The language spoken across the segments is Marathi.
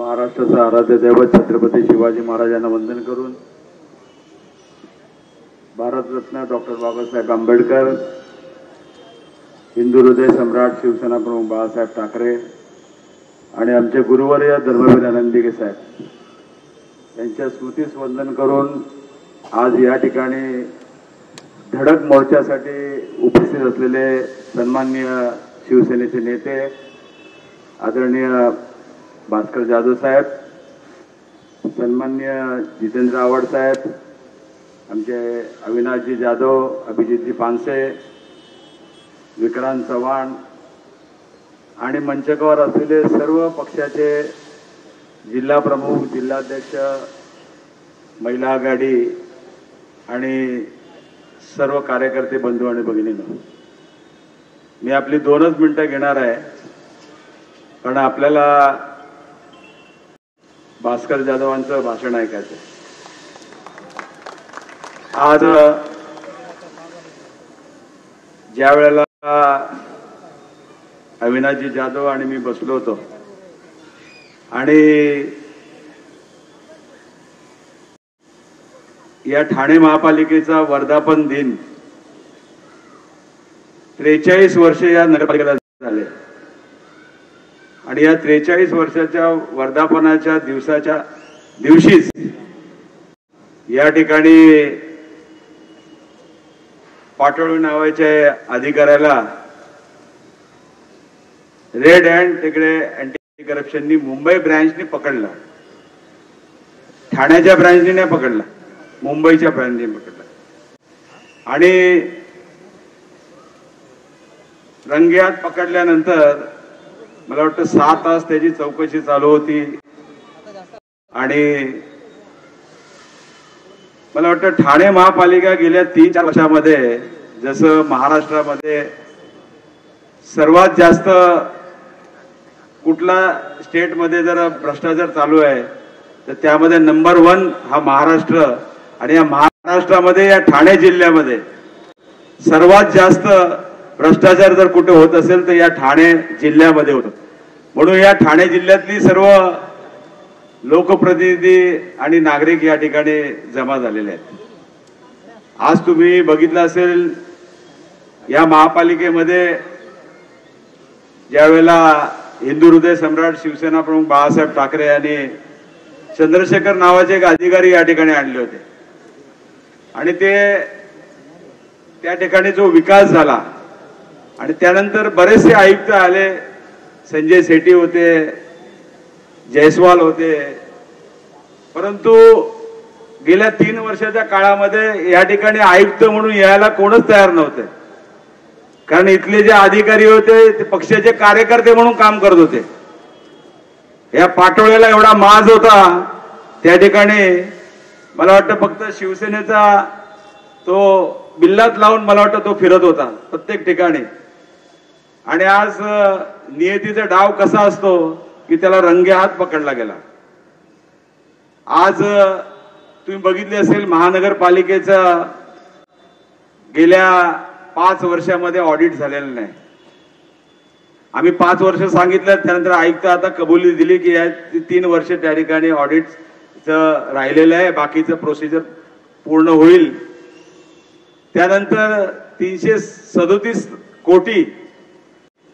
महाराष्ट्राचा आराध्य दैवत छत्रपती शिवाजी महाराजांना वंदन करून भारतरत्न डॉक्टर बाबासाहेब आंबेडकर, हिंदू हृदय सम्राट शिवसेना प्रमुख बाळासाहेब ठाकरे आणि आमचे गुरुवर्य धर्मवीर आनंदीगे साहेब यांच्या स्मृतीस वंदन करून आज या ठिकाणी धडक मोर्चासाठी उपस्थित असलेले सन्माननीय शिवसेनेचे नेते आदरणीय भास्कर जाधव साहेब, सन्माननीय जितेंद्र आव्हाड साहेब, आमचे अविनाशजी जाधव, अभिजितजी पानसे, विक्रांत चव्हाण आणि मंचकावर असलेले सर्व पक्षाचे जिल्हा प्रमुख, जिल्हाध्यक्ष, महिला आघाडी आणि सर्व कार्यकर्ते बंधू आणि भगिनींनो, मी आपली 2च मिनिटं घेणार आहे कारण आपल्याला भास्कर जाधवांचं भाषण ऐकायचं. आज ज्या वेळेला अविनाशजी जाधव आणि मी बसलो होतो आणि या ठाणे महापालिकेचा वर्धापन दिन 43 वर्ष या नगरपालिकेला झाले आणि या 43 वर्षाच्या वर्धापनाच्या दिवशीच या ठिकाणी पाटोळे नावाच्या अधिकाऱ्याला रेड हँड तिकडे अँटी करप्शननी मुंबई ब्रँचने पकडला. ठाण्याच्या ब्रँचने नाही पकडला, मुंबईच्या ब्रँचने पकडला आणि रंगेहात पकडल्यानंतर मला वाटतं 6 तास त्याची चौकशी चालू होती आणि मला वाटतं ठाणे महापालिका गेल्या 3-4 वर्षामध्ये जसं महाराष्ट्रामध्ये सर्वात जास्त कुठला स्टेटमध्ये जर भ्रष्टाचार चालू आहे तर त्यामध्ये नंबर 1 हा महाराष्ट्र आणि या महाराष्ट्रामध्ये या ठाणे जिल्ह्यामध्ये सर्वात जास्त भ्रष्टाचार जर कुठे होत असेल तर या ठाणे जिल्ह्यामध्ये होतो. म्हणून या ठाणे जिल्ह्यातली सर्व लोकप्रतिनिधी आणि नागरिक या ठिकाणी जमा झालेले आहेत. आज तुम्ही बघितलं असेल या महापालिकेमध्ये ज्यावेळेला हिंदू हृदय सम्राट शिवसेना प्रमुख बाळासाहेब ठाकरे यांनी चंद्रशेखर नावाचे एक अधिकारी या ठिकाणी आणले होते आणि त्या ठिकाणी जो विकास झाला आणि त्यानंतर बरेचसे आयुक्त आले, संजय सेठी होते, जयस्वाल होते, परंतु गेल्या 3 वर्षाच्या काळामध्ये या ठिकाणी आयुक्त म्हणून यायला कोणच तयार नव्हते कारण इथले जे अधिकारी होते ते पक्षाचे कार्यकर्ते म्हणून काम करत होते. या पाटोळ्याला एवढा माज होता त्या ठिकाणी मला वाटतं फक्त शिवसेनेचा तो बिल्लात लावून मला वाटतं तो फिरत होता प्रत्येक ठिकाणी आणि आज नियतीचा डाव कसा असतो की त्याला रंगेहात पकडला गेला. आज तुम्ही बघितले असेल महानगरपालिकेचा गेल्या 5 वर्षामध्ये ऑडिट झालेलं नाही. आम्ही 5 वर्ष सांगितलं, त्यानंतर आयुक्त आता कबुली दिली की या 3 वर्ष त्या ठिकाणी ऑडिटचं राहिलेलं आहे, बाकीचं प्रोसिजर पूर्ण होईल. त्यानंतर 337 कोटी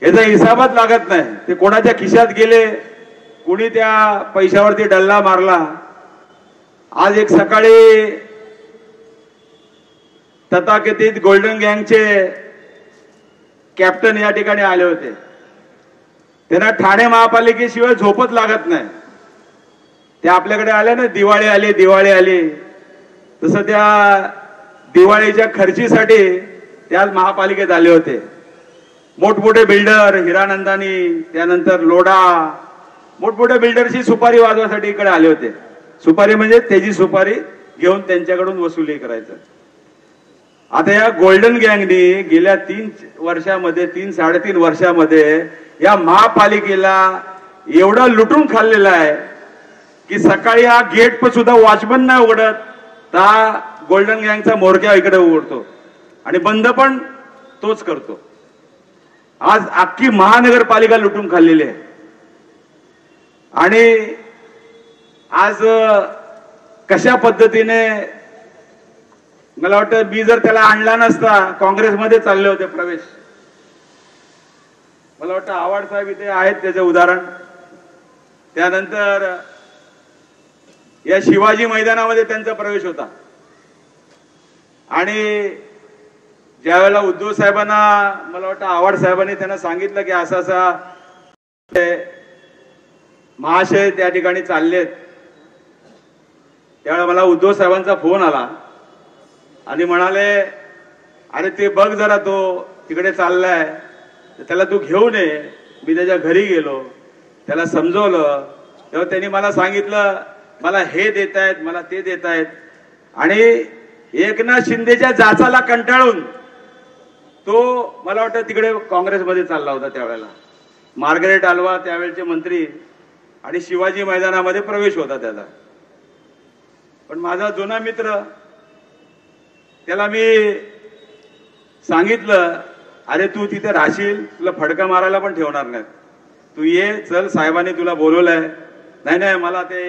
याचा हिसाबच लागत नाही. ते कोणाच्या खिशात गेले, कोणी त्या पैशावरती डल्ला मारला. आज एक सकाळी तथाकथित गोल्डन गँगचे कॅप्टन या ठिकाणी आले होते. त्यांना ठाणे महापालिकेशिवाय झोपच लागत नाही. ते आपल्याकडे आले ना, दिवाळी आली दिवाळी आली, तसं त्या दिवाळीच्या खर्चीसाठी त्या महापालिकेत आले होते. मोठमोठे बिल्डर हिरानंदानी, त्यानंतर लोढा, मोठमोठ्या बिल्डरची सुपारी वाजवासाठी इकडे आले होते. सुपारी म्हणजे त्याची सुपारी घेऊन त्यांच्याकडून वसुली करायचं. आता या गोल्डन गँगनी गेल्या 3-3.5 वर्षामध्ये या महापालिकेला एवढं लुटून खाल्लेलं आहे की सकाळी हा गेट सुद्धा वॉचमन नाही उघडत, तर गोल्डन गँगचा मोरक्या इकडे उघडतो आणि बंद पण तोच करतो. आज अख्खी महानगरपालिका लुटून खाल्लेली आहे. आणि आज कशा पद्धतीने, मला वाटतं मी जर त्याला आणला नसता, काँग्रेसमध्ये चालले होते प्रवेश. मला वाटतं आव्हाड साहेब इथे आहेत त्याचे उदाहरण. त्यानंतर या शिवाजी मैदानामध्ये त्यांचा प्रवेश होता. आणि ज्यावेळेला उद्धव साहेबांना, मला वाटतं आव्हाड साहेबांनी त्यांना सांगितलं की असा असा महाशय त्या ठिकाणी चाललेत, त्यावेळेला मला उद्धव साहेबांचा फोन आला आणि म्हणाले, अरे ते बघ जरा, तो तिकडे चाललाय, त्याला तू घेऊन ये. मी त्याच्या घरी गेलो, त्याला समजवलं. तेव्हा त्यांनी मला सांगितलं, मला हे देत आहेत, मला ते देत आहेत. आणि एकनाथ शिंदेच्या जाचाला कंटाळून तो, मला वाटतं तिकडे काँग्रेसमध्ये चालला होता त्यावेळेला. मार्गरेट आल्वा त्यावेळेचे मंत्री, आणि शिवाजी मैदानामध्ये प्रवेश होता त्याचा. पण माझा जुना मित्र, त्याला मी सांगितलं, अरे तू तिथे राहशील, तुला फडका मारायला पण ठेवणार नाहीत, तू ये, चल, साहेबांनी तुला बोलवलंय. नाही नाही, मला ते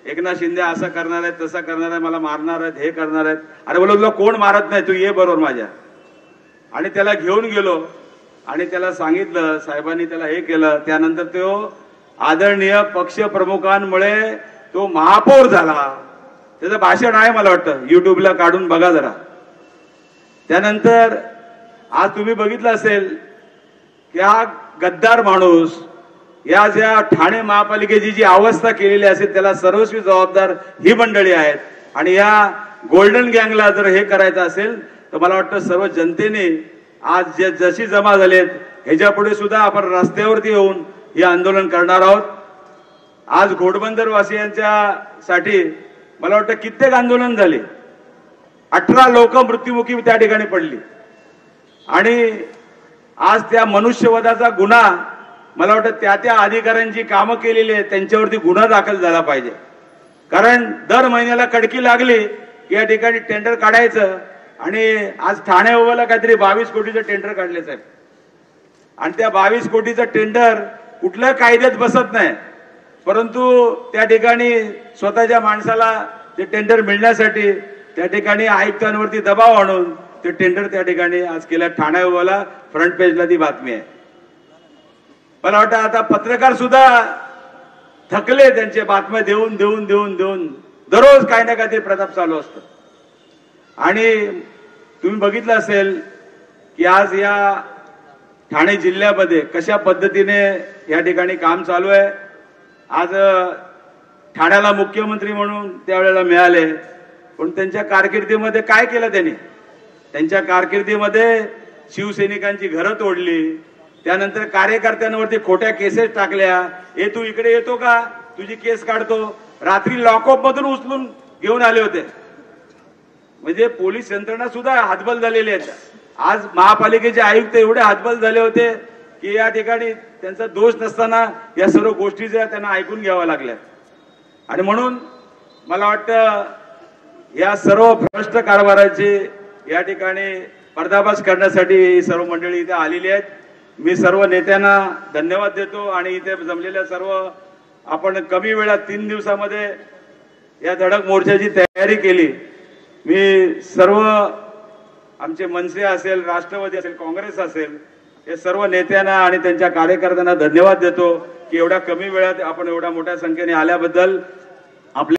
एकनाथ शिंदे असं करणार आहेत, तसं करणार आहे, मला मारणार आहेत, हे करणार आहेत. अरे बोलो, तुला कोण मारत नाही, तू ये बरोबर माझ्या. आणि त्याला घेऊन गेलो आणि त्याला सांगितलं, साहेबांनी त्याला हे केलं. त्यानंतर तो आदरणीय पक्ष प्रमुखांमुळे तो महापौर झाला. त्याचं भाषण आहे, मला वाटतं युट्यूबला काढून बघा जरा. त्यानंतर आज तुम्ही बघितलं असेल की हा गद्दार माणूस, या ज्या ठाणे महापालिकेची जी अवस्था केलेली असेल, त्याला सर्वस्वी जबाबदार ही मंडळी आहेत. आणि या गोल्डन गँगला जर हे करायचं असेल तर मला वाटतं सर्व जनतेने आज जे जशी जमा झालेत, ह्याच्या पुढे सुद्धा आपण रस्त्यावरती येऊन हे आंदोलन करणार आहोत. आज घोडबंदर वासियांच्या साठी मला वाटतं कित्येक आंदोलन झाले. 18 लोक मृत्युमुखी त्या ठिकाणी पडली. आणि आज त्या मनुष्यवधाचा गुन्हा, मला वाटतं त्या त्या अधिकाऱ्यांची कामं केलेली आहेत, त्यांच्यावरती गुन्हा दाखल झाला पाहिजे. कारण दर महिन्याला कडकी लागली की या ठिकाणी टेंडर काढायचं. आणि आज ठाणे उभाला काहीतरी 22 कोटीचं टेंडर काढले साहेब. आणि त्या 22 कोटीचं टेंडर कुठल्या कायद्यात बसत नाही, परंतु त्या ठिकाणी स्वतःच्या माणसाला ते टेंडर मिळण्यासाठी त्या ठिकाणी आयुक्तांवरती दबाव आणून ते टेंडर त्या ठिकाणी आज केलं. ठाणे उभाला फ्रंट पेजला ती बातमी आहे. मला वाटतं आता पत्रकार सुद्धा थकले, त्यांचे बातम्या देऊन देऊन देऊन देऊन दररोज काही ना काहीतरी प्रताप चालू असतं. आणि तुम्ही बघितलं असेल की आज या ठाणे जिल्ह्यामध्ये कशा पद्धतीने या ठिकाणी काम चालू आहे. आज ठाण्याला मुख्यमंत्री म्हणून त्यावेळेला मिळाले, पण त्यांच्या कारकिर्दीमध्ये काय केलं त्यांनी? त्यांच्या कारकिर्दीमध्ये शिवसैनिकांची घरं तोडली, त्यानंतर कार्यकर्त्यांवरती खोट्या केसेस टाकल्या. ए तू इकडे येतो का, तुझी केस काढतो. रात्री लॉकअप मधून उचलून घेऊन आले होते. म्हणजे पोलीस यंत्रणा सुद्धा हातबल झालेली आहेत. आज महापालिकेचे आयुक्त एवढे हातबल झाले होते की या ठिकाणी त्यांचा दोष नसताना या सर्व गोष्टीच्या त्यांना ऐकून घ्याव्या लागल्या. आणि म्हणून मला वाटतं या सर्व भ्रष्ट कारभाराची या ठिकाणी पर्दाफाश करण्यासाठी सर्व मंडळी इथे आलेली आहेत. मी सर्व नेत्यांना धन्यवाद देतो. आणि इथे जमलेल्या सर्व, आपण कमी वेळात 3 दिवसामध्ये या धडक मोर्चाची तयारी केली. मी सर्व आमचे मनसे असेल, राष्ट्रवादी असेल, काँग्रेस असेल, हे सर्व नेत्यांना आणि त्यांच्या कार्यकर्त्यांना धन्यवाद देतो की एवढ्या कमी वेळात आपण एवढ्या मोठ्या संख्येने आल्याबद्दल.